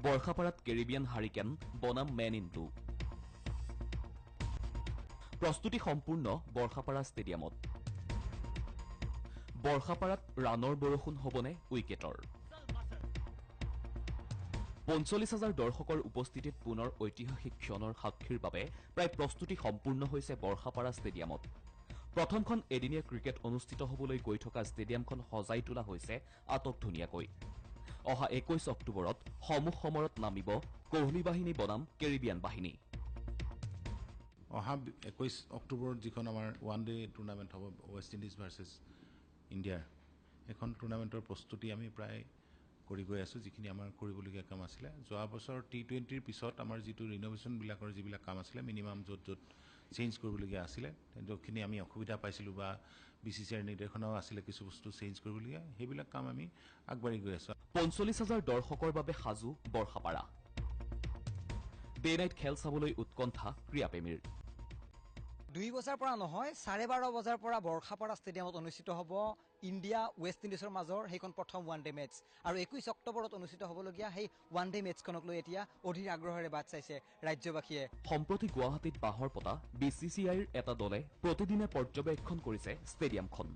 বৰ্ষাপাৰাত Caribbean hurricane বনাম men in blue প্ৰস্তুতি সম্পূৰ্ণ বৰ্ষাপাৰা ষ্টেডিয়ামত বৰ্ষাপাৰাত ৰাণৰ বৰষুণ হ'বনে উইকেটৰ ৪৫,০০০ দৰ্শকৰ উপস্থিতিত পুনৰ ঐতিহাসিক ক্ষণৰ সাক্ষীৰ বাবে প্ৰায় প্ৰস্তুতি সম্পূৰ্ণ হৈছে বৰ্ষাপাৰা ষ্টেডিয়ামত প্ৰথমখন এদিনীয়া ক্ৰিকেট অনুষ্ঠিত হ'বলৈ গৈ থকা ষ্টেডিয়ামখন সজাই তোলা হৈছে আটকধুনীয়াকৈ অহা ২১ অক্টোবৰত সমূহ সমৰত নামিব কোহলি বাহিনী বনাম কেৰিবিয়ান বাহিনী অহা ২১ অক্টোবৰত যিখন আমাৰ ওৱান ডে টুৰ্ণামেণ্ট হ'ব ৱেষ্ট ইণ্ডিজ ভাৰ্চেছ ইণ্ডিয়াৰ এখন টুৰ্ণামেণ্টৰ প্ৰস্তুতি আমি প্ৰায় কৰি গৈ আছোঁ যিখিনি আমাৰ কৰিবলগীয়া কাম আছিলে যোৱা বছৰ T20ৰ পিছত আমাৰ যিটো ৰিন'ভেশ্যনবিলাকৰ যিবিলাক কাম আছিলে মিনিমাম য'ত চেঞ্জ কৰিবলগীয়া আছিলে য'তখিনি আমি অসুবিধা পাইছিলোঁ বা BCCIৰ নিৰ্দেশনাও আছিলে কিছু বস্তু চেঞ্জ কৰিবলগীয়া সেইবিলাক কাম আমি আগবাঢ়ি গৈ আছোঁ ৪৫,০০০ দৰ্শকৰ বাবে সাজু বৰ্ষাপাৰা ডে নাইট খেল চাবলৈ উৎকণ্ঠা ক্ৰীড়াপ্ৰেমীৰ ২ বজাৰ পৰা নহয় ১২:৩০ বজাৰ পৰা বৰ্ষাপাৰা ষ্টেডিয়ামত অনুষ্ঠিত হ'ব ইণ্ডিয়া ৱেষ্ট ইণ্ডিজৰ মাজৰ সেইখন প্ৰথম ওৱান ডে মেটছ আৰু ২১ অক্টোবৰত অনুষ্ঠিত হ'বলগীয়া সেই ওৱান ডে মেটছখনক লৈ এতিয়া অধীৰ আগ্ৰহেৰে বাট চাইছে ৰাজ্যবাসীয়ে সম্প্ৰতি গুৱাহাটীত বাহৰ পতা BCCIৰ এটা দলে প্ৰতিদিনে পৰ্যবেক্ষণ কৰিছে ষ্টেডিয়ামখন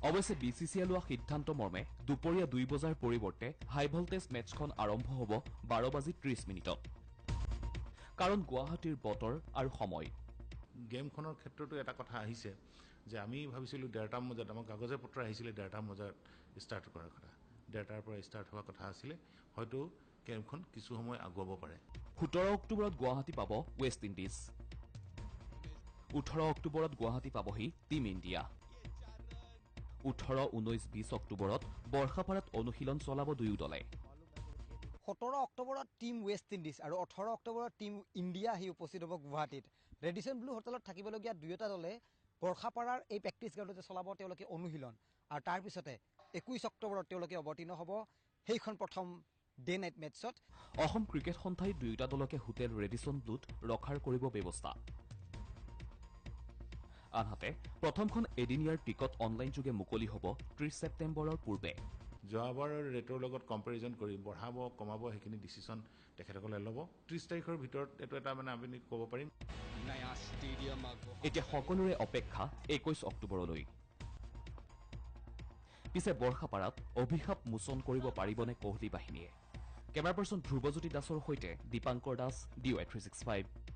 অৱশ্যে BCCIয়ে লোৱা সিদ্ধান্ত মৰ্মে দুপৰীয়া ২ বজাৰ পৰিৱৰ্তে হাই ভল্টেজ মেটছখন আৰম্ভ হ'ব ১২:৩০ কাৰণ গুৱাহাটীৰ বতৰ আৰু সময় গেমখনৰ ক্ষেত্ৰতো এটা কথা আহিছে যে আমি ভাবিছিলোঁ ১:৩০ বজাত আমাৰ কাগজে পত্ৰ আহিছিলে ১:৩০ বজাত ষ্টাৰ্ট কৰাৰ কথা ১:৩০ পৰা ষ্টাৰ্ট হোৱা কথা আছিলে হয়তো গেমখন কিছু সময় আগুৱাব পাৰে ১৭ অক্টোবৰত গুৱাহাটী পাব ৱেষ্ট ইণ্ডিজ ১৮ অক্টোবৰত গুৱাহাটী পাবহি টীম ইণ্ডিয়া ১৮, ১৯, ২০ অক্টোবৰত বৰ্ষাপাৰাত অনুশীলন চলাব দুয়ো দলে ১৭ অক্টোবৰত টীম ৱেষ্ট ইণ্ডিজ আৰু ১৮ অক্টোবৰত টীম ইণ্ডিয়া আহি উপস্থিত হ'ব গুৱাহাটীত ৰেডিচন ব্লু হোটেলত থাকিবলগীয়া দুয়োটা দলে বৰ্ষাপাৰাৰ এই প্ৰেক্টিছ গ্ৰাউণ্ডতে চলাব তেওঁলোকে অনুশীলন আৰু তাৰ পিছতে ২১ অক্টোবৰত তেওঁলোকে অৱতীৰ্ণ হ'ব সেইখন প্ৰথম ডে নাইট মেটছত অসম ক্ৰিকেট সন্থাই দুয়োটা দলকে হোটেল ৰেডিচন ব্লুত ৰখাৰ কৰিব ব্যৱস্থা আনহাতে প্ৰথমখন এদিনীয়াৰ টিকট অনলাইন যোগে মুকলি হ'ব ৩০ ছেপ্টেম্বৰৰ পূৰ্বে যোৱাবাৰৰ ৰেটৰ লগত কম্পেৰিজন কৰি বঢ়াব কমাব সেইখিনি ডিচিশ্যন তেখেতসকলে ল'ব ৩০ তাৰিখৰ ভিতৰত এইটো এটা মানে আমি ক'ব পাৰিম এতিয়া সকলোৰে অপেক্ষা ২১ অক্টোবৰলৈ পিছে বৰ্ষাপাৰাত অভিশাপ মোচন কৰিব পাৰিবনে কোহলি বাহিনীয়ে কেমেৰা পাৰ্চন ধ্ৰুৱজ্যোতি দাসৰ সৈতে দীপাংকৰ দাস DY365